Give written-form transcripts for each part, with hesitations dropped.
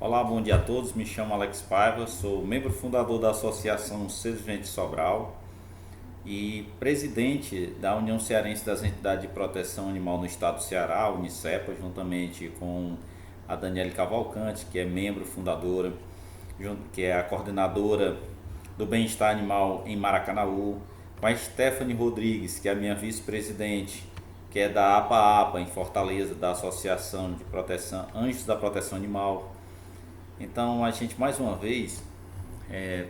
Olá, bom dia a todos. Me chamo Alex Paiva, sou membro fundador da Associação Seres Viventes Sobral e presidente da União Cearense das Entidades de Proteção Animal no Estado do Ceará, Unicepa, juntamente com a Daniele Cavalcante, que é membro fundadora, que é a coordenadora do Bem-Estar Animal em Maracanaú, com a Stephanie Rodrigues, que é a minha vice-presidente, que é da APA-APA em Fortaleza, da Associação de Proteção Anjos da Proteção Animal. Então a gente mais uma vez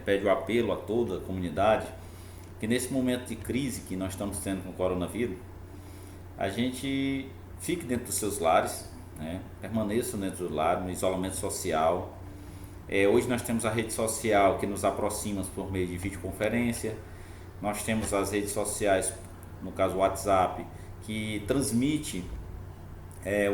pede o apelo a toda a comunidade que nesse momento de crise que nós estamos tendo com o coronavírus, a gente fique dentro dos seus lares, né? Permaneça dentro do lar, no isolamento social. Hoje nós temos a rede social que nos aproxima por meio de videoconferência, nós temos as redes sociais, no caso o WhatsApp, que transmite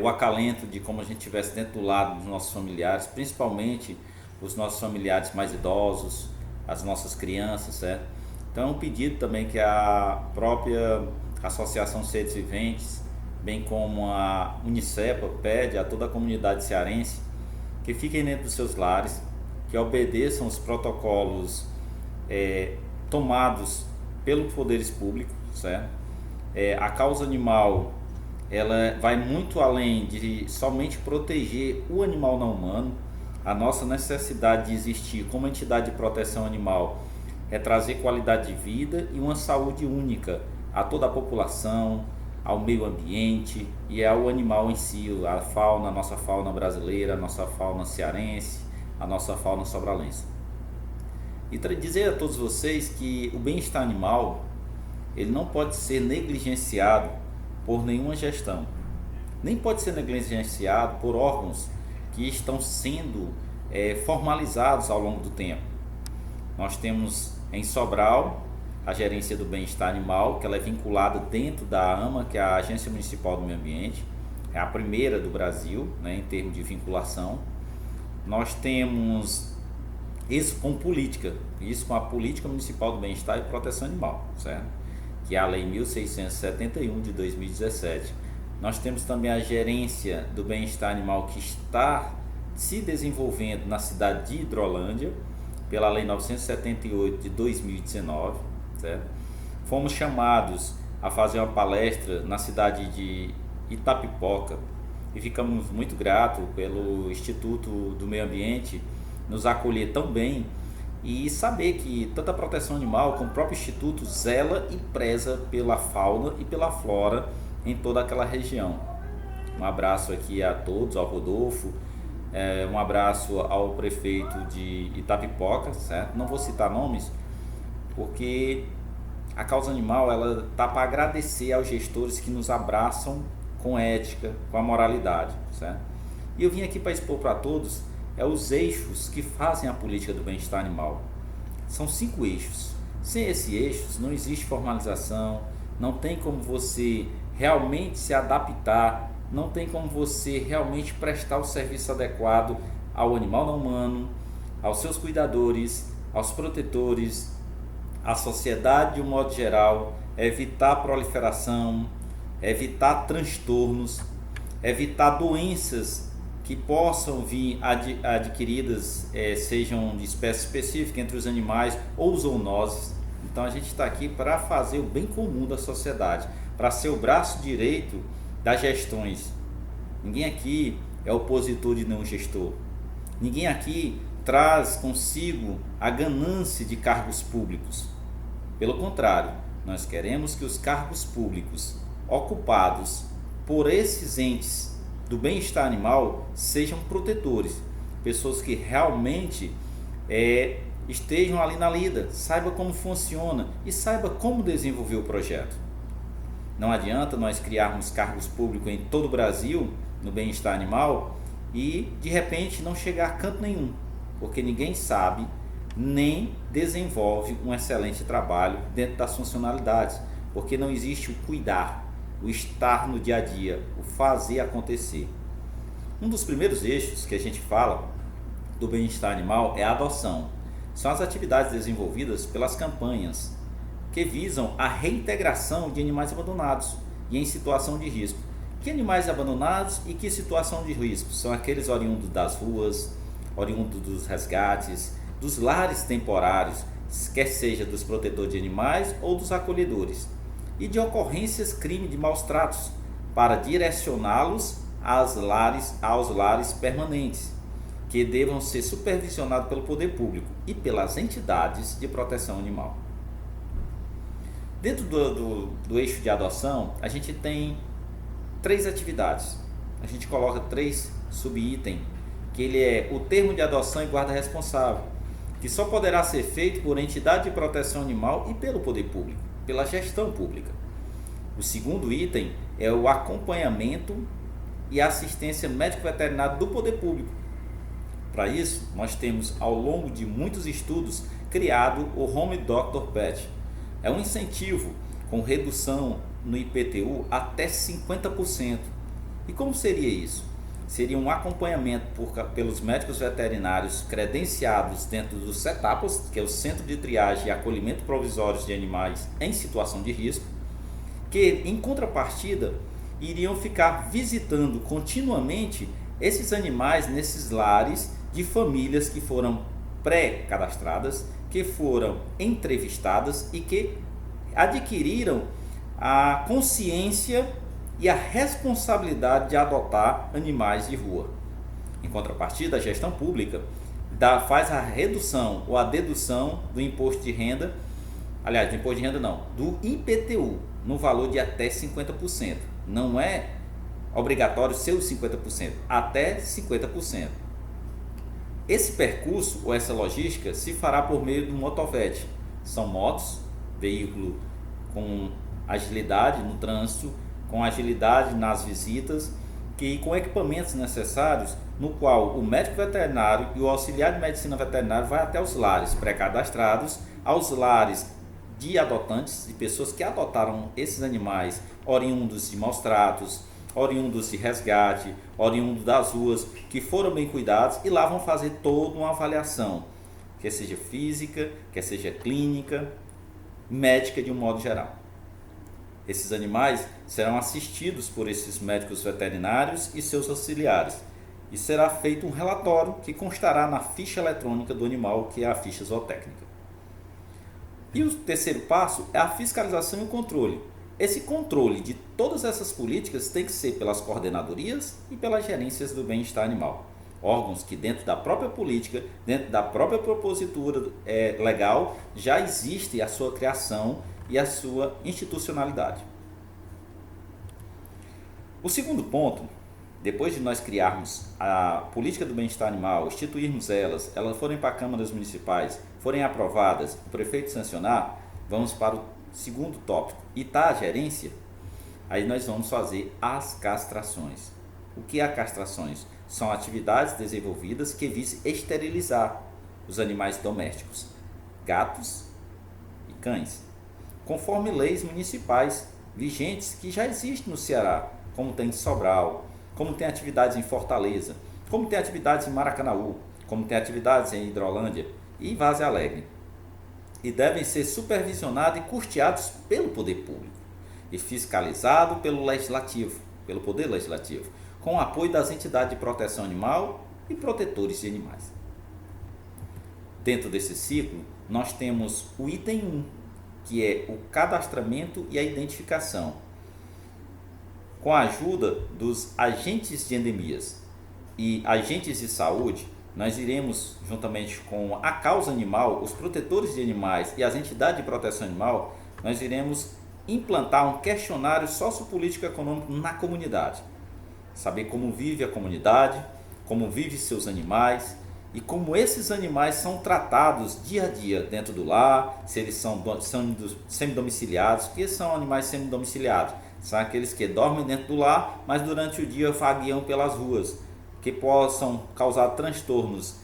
o acalento de como a gente estivesse dentro do lado dos nossos familiares, principalmente os nossos familiares mais idosos, as nossas crianças, certo? Então é um pedido também que a própria Associação Seres Viventes, bem como a Unicepa, pede a toda a comunidade cearense que fiquem dentro dos seus lares, que obedeçam os protocolos tomados pelos poderes públicos, certo? A causa animal, ela vai muito além de somente proteger o animal não humano. A nossa necessidade de existir como entidade de proteção animal é trazer qualidade de vida e uma saúde única a toda a população, ao meio ambiente e ao animal em si, a fauna, a nossa fauna brasileira, a nossa fauna cearense, a nossa fauna sobralense. E dizer a todos vocês que o bem-estar animal, ele não pode ser negligenciado por nenhuma gestão, nem pode ser negligenciado por órgãos que estão sendo formalizados ao longo do tempo. Nós temos em Sobral a gerência do bem-estar animal, que ela é vinculada dentro da AMA, que é a Agência Municipal do Meio Ambiente, é a primeira do Brasil, né, em termos de vinculação. Nós temos isso com política, isso com a Política Municipal do Bem-Estar e Proteção Animal, certo? Que é a Lei 1671 de 2017. Nós temos também a gerência do bem-estar animal que está se desenvolvendo na cidade de Hidrolândia, pela Lei 978 de 2019, certo? Fomos chamados a fazer uma palestra na cidade de Itapipoca e ficamos muito gratos pelo Instituto do Meio Ambiente nos acolher tão bem e saber que tanto a proteção animal como o próprio Instituto zela e preza pela fauna e pela flora em toda aquela região. Um abraço aqui a todos, ao Rodolfo, um abraço ao prefeito de Itapipoca, certo? Não vou citar nomes, porque a causa animal ela tá para agradecer aos gestores que nos abraçam com ética, com a moralidade, certo? E eu vim aqui para expor para todos os eixos que fazem a política do bem-estar animal. São 5 eixos. Sem esses eixos não existe formalização, não tem como você realmente se adaptar, não tem como você realmente prestar o serviço adequado ao animal não humano, aos seus cuidadores, aos protetores, à sociedade de um modo geral, evitar a proliferação, evitar transtornos, evitar doenças que possam vir adquiridas, sejam de espécie específica entre os animais ou zoonoses. Então a gente está aqui para fazer o bem comum da sociedade, para ser o braço direito das gestões. Ninguém aqui é opositor de nenhum gestor. Ninguém aqui traz consigo a ganância de cargos públicos. Pelo contrário, nós queremos que os cargos públicos ocupados por esses entes do bem-estar animal sejam protetores, pessoas que realmente estejam ali na lida, saiba como funciona e saiba como desenvolver o projeto. Não adianta nós criarmos cargos públicos em todo o Brasil no bem-estar animal e de repente não chegar a canto nenhum, porque ninguém sabe nem desenvolve um excelente trabalho dentro das funcionalidades, porque não existe o cuidar, o estar no dia a dia, o fazer acontecer. Um dos primeiros eixos que a gente fala do bem-estar animal é a adoção. São as atividades desenvolvidas pelas campanhas que visam a reintegração de animais abandonados e em situação de risco. Que animais abandonados e que situação de risco? São aqueles oriundos das ruas, oriundo dos resgates, dos lares temporários, quer seja dos protetores de animais ou dos acolhedores, e de ocorrências crime de maus tratos, para direcioná-los aos lares permanentes, que devam ser supervisionados pelo poder público e pelas entidades de proteção animal. Dentro do eixo de adoção, a gente tem 3 atividades. A gente coloca 3 subitens, que ele é o termo de adoção e guarda responsável, que só poderá ser feito por entidade de proteção animal e pelo poder público, pela gestão pública. O segundo item é o acompanhamento e assistência médico-veterinária do poder público. Para isso, nós temos, ao longo de muitos estudos, criado o Home Doctor Pet. É um incentivo com redução no IPTU até 50%. E como seria isso? Seria um acompanhamento pelos médicos veterinários credenciados dentro do CETAPAS, que é o Centro de Triagem e Acolhimento Provisórios de Animais em Situação de Risco, que, em contrapartida, iriam ficar visitando continuamente esses animais nesses lares de famílias que foram pré-cadastradas, que foram entrevistadas e que adquiriram a consciência e a responsabilidade de adotar animais de rua. Em contrapartida, a gestão pública faz a redução ou a dedução do imposto de renda, aliás, do imposto de renda não, do IPTU, no valor de até 50%. Não é obrigatório ser os 50%, até 50%. Esse percurso ou essa logística se fará por meio do motovete. São motos, veículo com agilidade no trânsito, com agilidade nas visitas, que com equipamentos necessários, no qual o médico veterinário e o auxiliar de medicina veterinária vai até os lares pré-cadastrados, aos lares de adotantes, de pessoas que adotaram esses animais oriundos de maus tratos, oriundos de resgate, oriundos das ruas, que foram bem cuidados, e lá vão fazer toda uma avaliação, quer seja física, quer seja clínica, médica de um modo geral. Esses animais serão assistidos por esses médicos veterinários e seus auxiliares, e será feito um relatório que constará na ficha eletrônica do animal, que é a ficha zootécnica. E o terceiro passo é a fiscalização e o controle. Esse controle de todas essas políticas tem que ser pelas coordenadorias e pelas gerências do bem-estar animal. Órgãos que dentro da própria política, dentro da própria propositura legal, já existe a sua criação e a sua institucionalidade. O segundo ponto, depois de nós criarmos a política do bem-estar animal, instituirmos elas forem para câmaras municipais, forem aprovadas, o prefeito sancionar, vamos para o segundo tópico, e está a gerência, aí nós vamos fazer as castrações. O que é castrações? São atividades desenvolvidas que visam esterilizar os animais domésticos, gatos e cães, conforme leis municipais vigentes que já existem no Ceará, como tem em Sobral, como tem atividades em Fortaleza, como tem atividades em Maracanaú, como tem atividades em Hidrolândia e em Vaze Alegre. E devem ser supervisionados e custeados pelo poder público e fiscalizados pelo legislativo, pelo poder legislativo, com o apoio das entidades de proteção animal e protetores de animais. Dentro desse ciclo, nós temos o item 1, que é o cadastramento e a identificação, com a ajuda dos agentes de endemias e agentes de saúde. Nós iremos, juntamente com a causa animal, os protetores de animais e as entidades de proteção animal, nós iremos implantar um questionário sociopolítico econômico na comunidade. Saber como vive a comunidade, como vivem seus animais e como esses animais são tratados dia a dia dentro do lar, se eles são semidomiciliados. O que são animais semidomiciliados? São aqueles que dormem dentro do lar, mas durante o dia vagueiam pelas ruas, que possam causar transtornos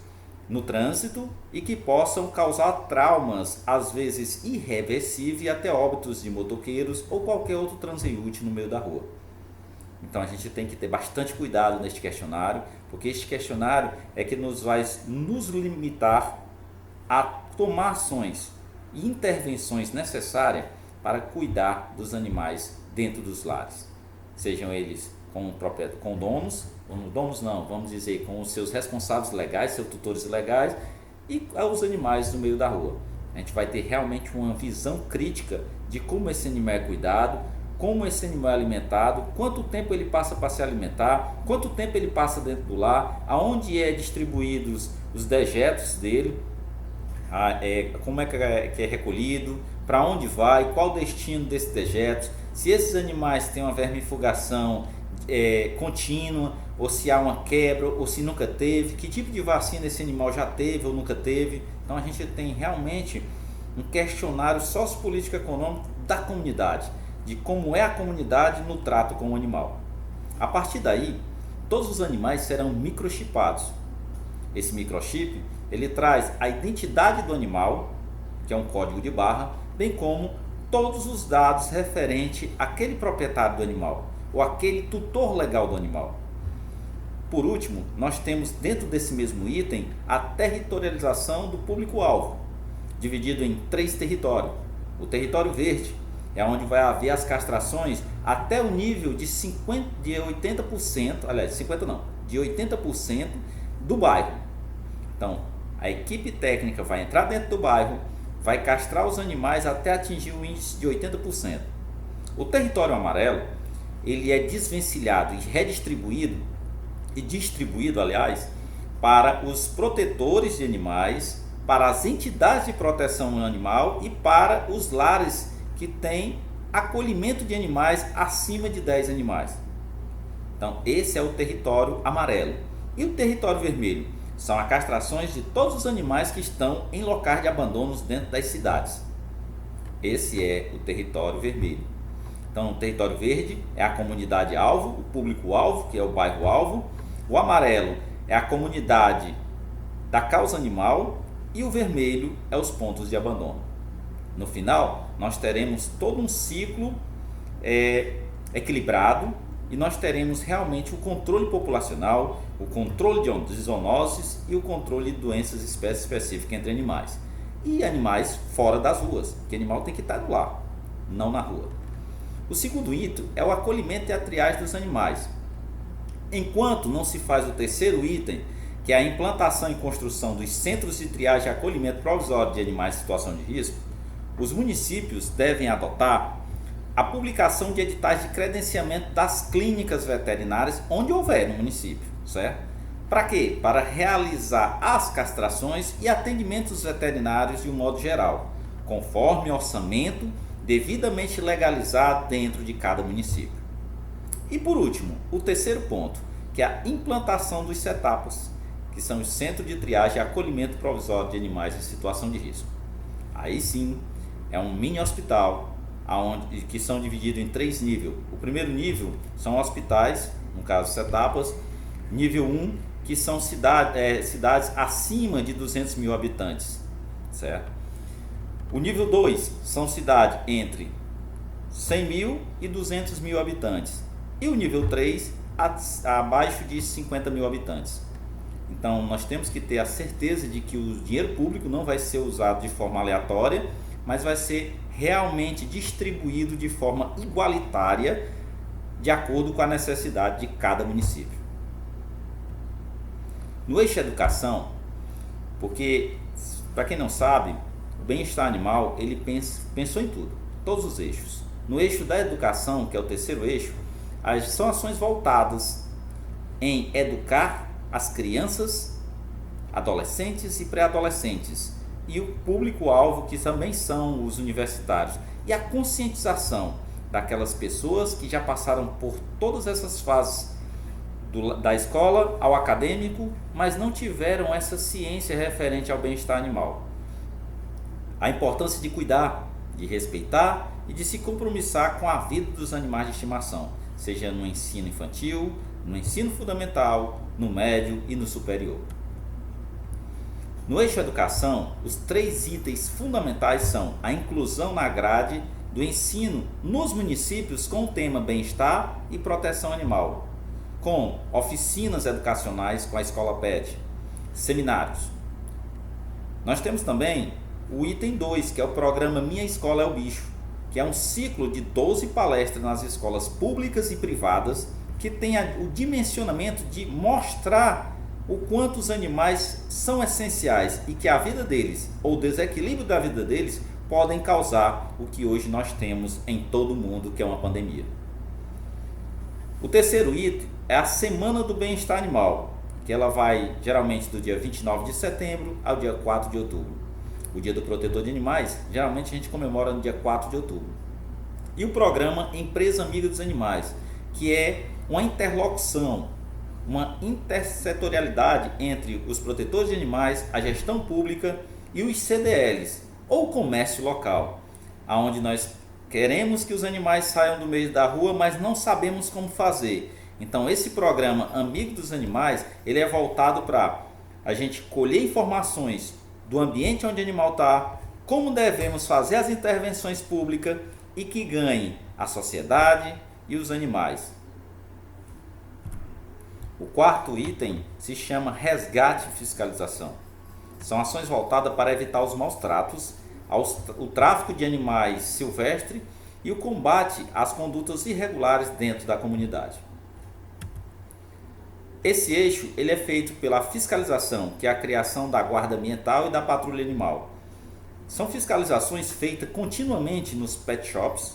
no trânsito e que possam causar traumas, às vezes irreversíveis, e até óbitos de motoqueiros ou qualquer outro transeunte no meio da rua. Então a gente tem que ter bastante cuidado neste questionário, porque este questionário é que vai nos limitar a tomar ações e intervenções necessárias para cuidar dos animais dentro dos lares, sejam eles com donos donos não, vamos dizer, com os seus responsáveis legais, seus tutores legais e os animais no meio da rua. A gente vai ter realmente uma visão crítica de como esse animal é cuidado, como esse animal é alimentado, quanto tempo ele passa para se alimentar, quanto tempo ele passa dentro do lar, aonde é distribuídos os dejetos dele, como é que é recolhido, para onde vai, qual o destino desses dejetos, se esses animais têm uma vermifugação contínua, ou se há uma quebra, ou se nunca teve, que tipo de vacina esse animal já teve ou nunca teve. Então a gente tem realmente um questionário sociopolítico econômico da comunidade, de como é a comunidade no trato com o animal. A partir daí, todos os animais serão microchipados. Esse microchip, ele traz a identidade do animal, que é um código de barra, bem como todos os dados referentes àquele proprietário do animal, ou aquele tutor legal do animal. Por último, nós temos dentro desse mesmo item a territorialização do público-alvo, dividido em 3 territórios. O território verde é onde vai haver as castrações até o nível de 80%, aliás, 50% não, de 80% do bairro. Então, a equipe técnica vai entrar dentro do bairro, vai castrar os animais até atingir o índice de 80%. O território amarelo, ele é desvencilhado e redistribuído e distribuído, aliás, para os protetores de animais, para as entidades de proteção animal e para os lares que têm acolhimento de animais acima de 10 animais. Então, esse é o território amarelo. E o território vermelho? São as castrações de todos os animais que estão em locais de abandonos dentro das cidades. Esse é o território vermelho. Então, o território verde é a comunidade alvo, o público alvo, que é o bairro alvo. O amarelo é a comunidade da causa animal e o vermelho é os pontos de abandono. No final, nós teremos todo um ciclo equilibrado e nós teremos realmente o controle populacional, o controle de zoonoses e o controle de doenças específicas entre animais. E animais fora das ruas, que animal tem que estar no lar, não na rua. O segundo item é o acolhimento e a triagem dos animais. Enquanto não se faz o terceiro item, que é a implantação e construção dos centros de triagem e acolhimento provisório de animais em situação de risco, os municípios devem adotar a publicação de editais de credenciamento das clínicas veterinárias onde houver no município, certo? Para quê? Para realizar as castrações e atendimentos veterinários de um modo geral, conforme orçamento devidamente legalizado dentro de cada município. E por último, o terceiro ponto, que é a implantação dos CETAPs, que são os Centros de Triagem e Acolhimento Provisório de Animais em Situação de Risco. Aí sim, é um mini hospital, que são divididos em 3 níveis. O primeiro nível são hospitais, no caso CETAPs. Nível 1, que são cidades acima de 200 mil habitantes, certo? O nível 2 são cidades entre 100 mil e 200 mil habitantes. E o nível 3, abaixo de 50 mil habitantes. Então, nós temos que ter a certeza de que o dinheiro público não vai ser usado de forma aleatória, mas vai ser realmente distribuído de forma igualitária, de acordo com a necessidade de cada município. No eixo educação, porque, para quem não sabe, o bem-estar animal, ele pensou em tudo, todos os eixos. No eixo da educação, que é o terceiro eixo, são ações voltadas em educar as crianças, adolescentes e pré-adolescentes, e o público-alvo, que também são os universitários, e a conscientização daquelas pessoas que já passaram por todas essas fases da escola ao acadêmico, mas não tiveram essa ciência referente ao bem-estar animal. A importância de cuidar, de respeitar e de se compromissar com a vida dos animais de estimação, seja no ensino infantil, no ensino fundamental, no médio e no superior. No eixo educação, os 3 itens fundamentais são a inclusão na grade do ensino nos municípios com o tema bem-estar e proteção animal, com oficinas educacionais com a escola PET, seminários. Nós temos também o item 2, que é o programa Minha Escola é o Bicho, que é um ciclo de 12 palestras nas escolas públicas e privadas, que tenha o dimensionamento de mostrar o quanto os animais são essenciais e que a vida deles, ou o desequilíbrio da vida deles, podem causar o que hoje nós temos em todo o mundo, que é uma pandemia. O terceiro item é a Semana do Bem-Estar Animal, que ela vai geralmente do dia 29 de setembro ao dia 4 de outubro. O Dia do Protetor de Animais, geralmente a gente comemora no dia 4 de outubro. E o programa Empresa Amiga dos Animais, que é uma interlocução, uma intersetorialidade entre os protetores de animais, a gestão pública e os CDLs, ou comércio local, onde nós queremos que os animais saiam do meio da rua, mas não sabemos como fazer. Então esse programa Amigo dos Animais, ele é voltado para a gente colher informações do ambiente onde o animal está, como devemos fazer as intervenções públicas e que ganhe a sociedade e os animais. O quarto item se chama resgate e fiscalização. São ações voltadas para evitar os maus tratos, o tráfico de animais silvestres e o combate às condutas irregulares dentro da comunidade. Esse eixo ele é feito pela fiscalização, que é a criação da guarda ambiental e da patrulha animal. São fiscalizações feitas continuamente nos pet shops,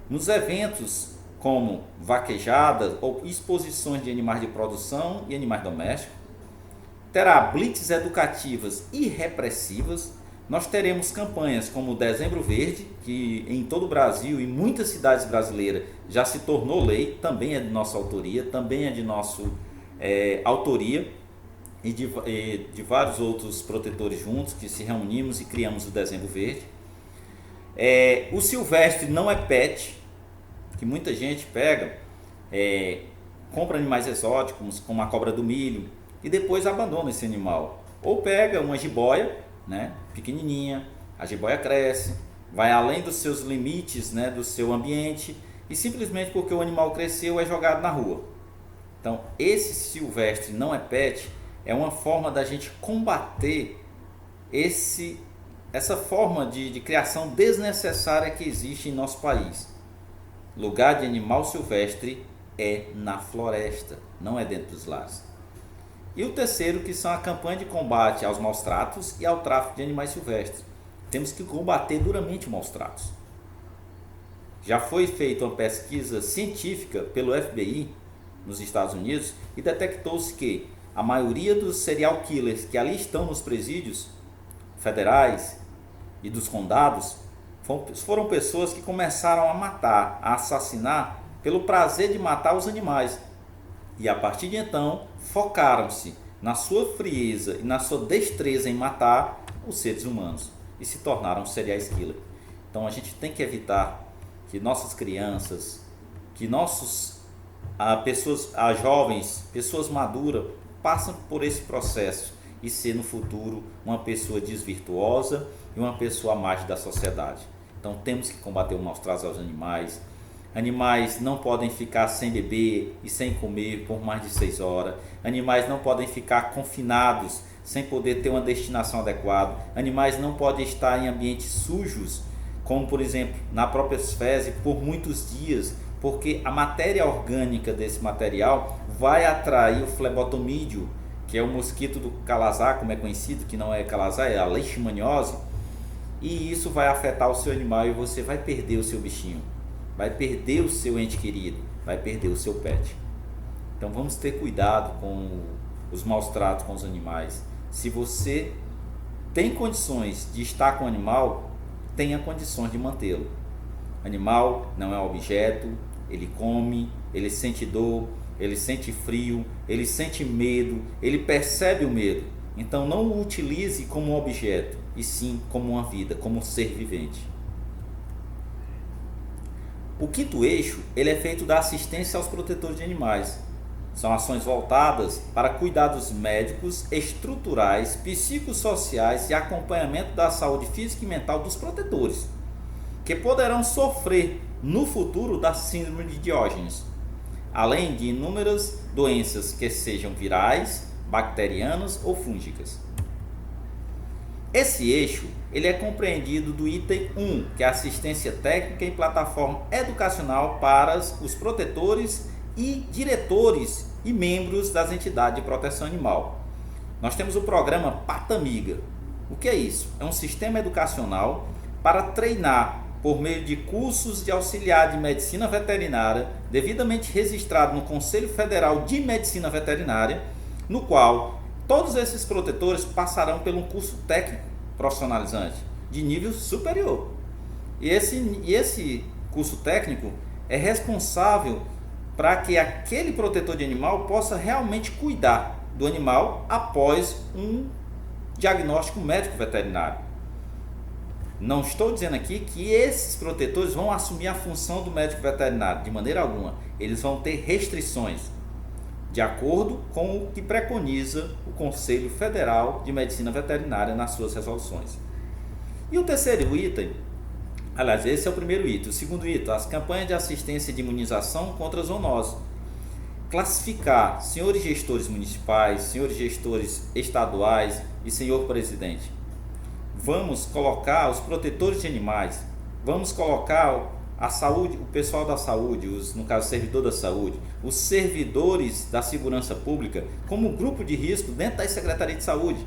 nos eventos como vaquejadas ou exposições de animais de produção e animais domésticos. Terá blitz educativas e repressivas. Nós teremos campanhas como o Dezembro Verde, que em todo o Brasil e muitas cidades brasileiras já se tornou lei, também é de nossa autoria, também é de nossa autoria e de vários outros protetores juntos que se reunimos e criamos o Dezembro Verde. O silvestre não é pet, que muita gente pega, compra animais exóticos como a cobra do milho e depois abandona esse animal. Ou pega uma jiboia, né, pequenininha, a jiboia cresce, vai além dos seus limites, né, do seu ambiente e simplesmente porque o animal cresceu é jogado na rua. Então esse silvestre não é pet é uma forma da gente combater essa forma de criação desnecessária que existe em nosso país. Lugar de animal silvestre é na floresta, não é dentro dos lares. E o terceiro, que são a campanha de combate aos maus tratos e ao tráfico de animais silvestres. Temos que combater duramente os maus tratos. Já foi feita uma pesquisa científica pelo FBI nos Estados Unidos e detectou-se que a maioria dos serial killers que ali estão nos presídios federais e dos condados foram pessoas que começaram a matar, a assassinar pelo prazer de matar os animais. E a partir de então, focaram-se na sua frieza e na sua destreza em matar os seres humanos e se tornaram serial killers. Então a gente tem que evitar que nossas crianças, que nossos pessoas, jovens, pessoas maduras, passem por esse processo e ser no futuro uma pessoa desvirtuosa e uma pessoa à margem da sociedade. Então temos que combater o maus tratos aos animais. Animais não podem ficar sem beber e sem comer por mais de 6 horas. Animais não podem ficar confinados sem poder ter uma destinação adequada. Animais não podem estar em ambientes sujos, como por exemplo na própria fezes, por muitos dias, porque a matéria orgânica desse material vai atrair o flebotomídeo, que é o mosquito do calazar, como é conhecido, que não é calazar, é a leishmaniose, e isso vai afetar o seu animal e você vai perder o seu bichinho, vai perder o seu ente querido, vai perder o seu pet. Então vamos ter cuidado com os maus tratos com os animais. Se você tem condições de estar com o animal, tenha condições de mantê-lo. Animal não é objeto, ele come, ele sente dor, ele sente frio, ele sente medo, ele percebe o medo. Então não o utilize como um objeto, e sim como uma vida, como um ser vivente. O quinto eixo, ele é feito da assistência aos protetores de animais. São ações voltadas para cuidados médicos, estruturais, psicossociais e acompanhamento da saúde física e mental dos protetores, que poderão sofrer no futuro da síndrome de Diógenes, além de inúmeras doenças que sejam virais, bacterianas ou fúngicas. Esse eixo ele é compreendido do item 1, que é a assistência técnica em plataforma educacional para os protetores e diretores e membros das entidades de proteção animal. Nós temos o programa Patamiga. O que é isso? É um sistema educacional para treinar por meio de cursos de auxiliar de medicina veterinária, devidamente registrado no Conselho Federal de Medicina Veterinária, no qual todos esses protetores passarão por um curso técnico profissionalizante de nível superior. E esse curso técnico é responsável para que aquele protetor de animal possa realmente cuidar do animal após um diagnóstico médico veterinário. Não estou dizendo aqui que esses protetores vão assumir a função do médico veterinário, de maneira alguma. Eles vão ter restrições, de acordo com o que preconiza o Conselho Federal de Medicina Veterinária nas suas resoluções. E o terceiro item, aliás, esse é o primeiro item. O segundo item, as campanhas de assistência de imunização contra a zoonose. Classificar senhores gestores municipais, senhores gestores estaduais e senhor presidente. Vamos colocar os protetores de animais, vamos colocar a saúde, o pessoal da saúde, no caso servidor da saúde, os servidores da segurança pública como grupo de risco dentro da Secretaria de Saúde.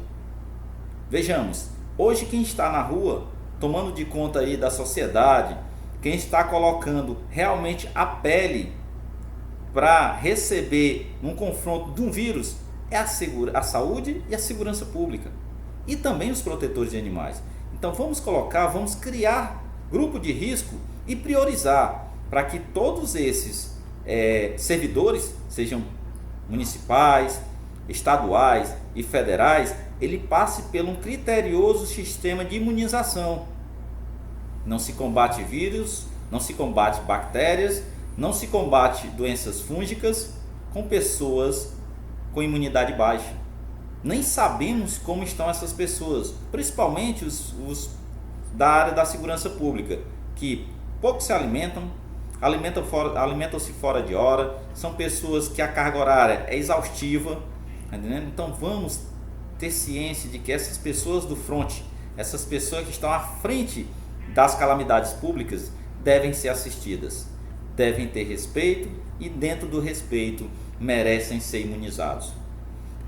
Vejamos, hoje quem está na rua, tomando de conta aí da sociedade, quem está colocando realmente a pele para receber um confronto de um vírus é a saúde e a segurança pública. E também os protetores de animais. Então vamos criar grupo de risco e priorizar para que todos esses servidores, sejam municipais, estaduais e federais, ele passe por um criterioso sistema de imunização. Não se combate vírus, não se combate bactérias, não se combate doenças fúngicas com pessoas com imunidade baixa. Nem sabemos como estão essas pessoas, principalmente os da área da segurança pública, que pouco se alimentam-se fora de hora, são pessoas que a carga horária é exaustiva, entendeu? Então vamos ter ciência de que essas pessoas do front, essas pessoas que estão à frente das calamidades públicas, devem ser assistidas, devem ter respeito e dentro do respeito merecem ser imunizados.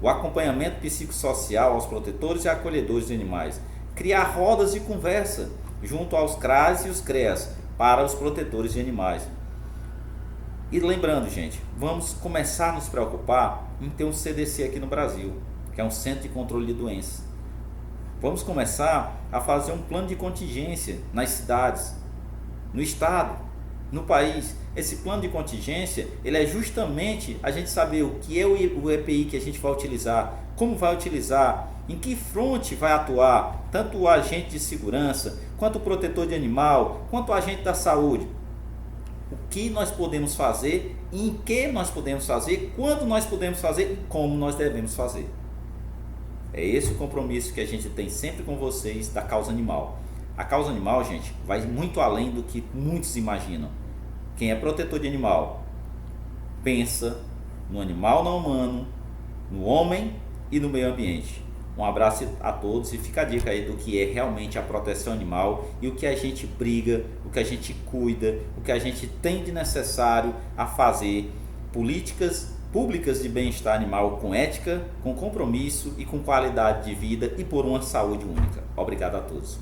O acompanhamento psicossocial aos protetores e acolhedores de animais. Criar rodas de conversa junto aos CRAS e os CREAS para os protetores de animais. E lembrando, gente, vamos começar a nos preocupar em ter um CDC aqui no Brasil, que é um Centro de Controle de Doenças. Vamos começar a fazer um plano de contingência nas cidades, no estado, no país. Esse plano de contingência, ele é justamente a gente saber o que é o EPI que a gente vai utilizar, como vai utilizar, em que fronte vai atuar, tanto o agente de segurança, quanto o protetor de animal, quanto o agente da saúde. O que nós podemos fazer, em que nós podemos fazer, quando nós podemos fazer e como nós devemos fazer. É esse o compromisso que a gente tem sempre com vocês da causa animal. A causa animal, gente, vai muito além do que muitos imaginam. Quem é protetor de animal pensa no animal não humano, no homem e no meio ambiente. Um abraço a todos e fica a dica aí do que é realmente a proteção animal e o que a gente briga, o que a gente cuida, o que a gente tem de necessário a fazer. Políticas públicas de bem-estar animal com ética, com compromisso e com qualidade de vida e por uma saúde única. Obrigado a todos.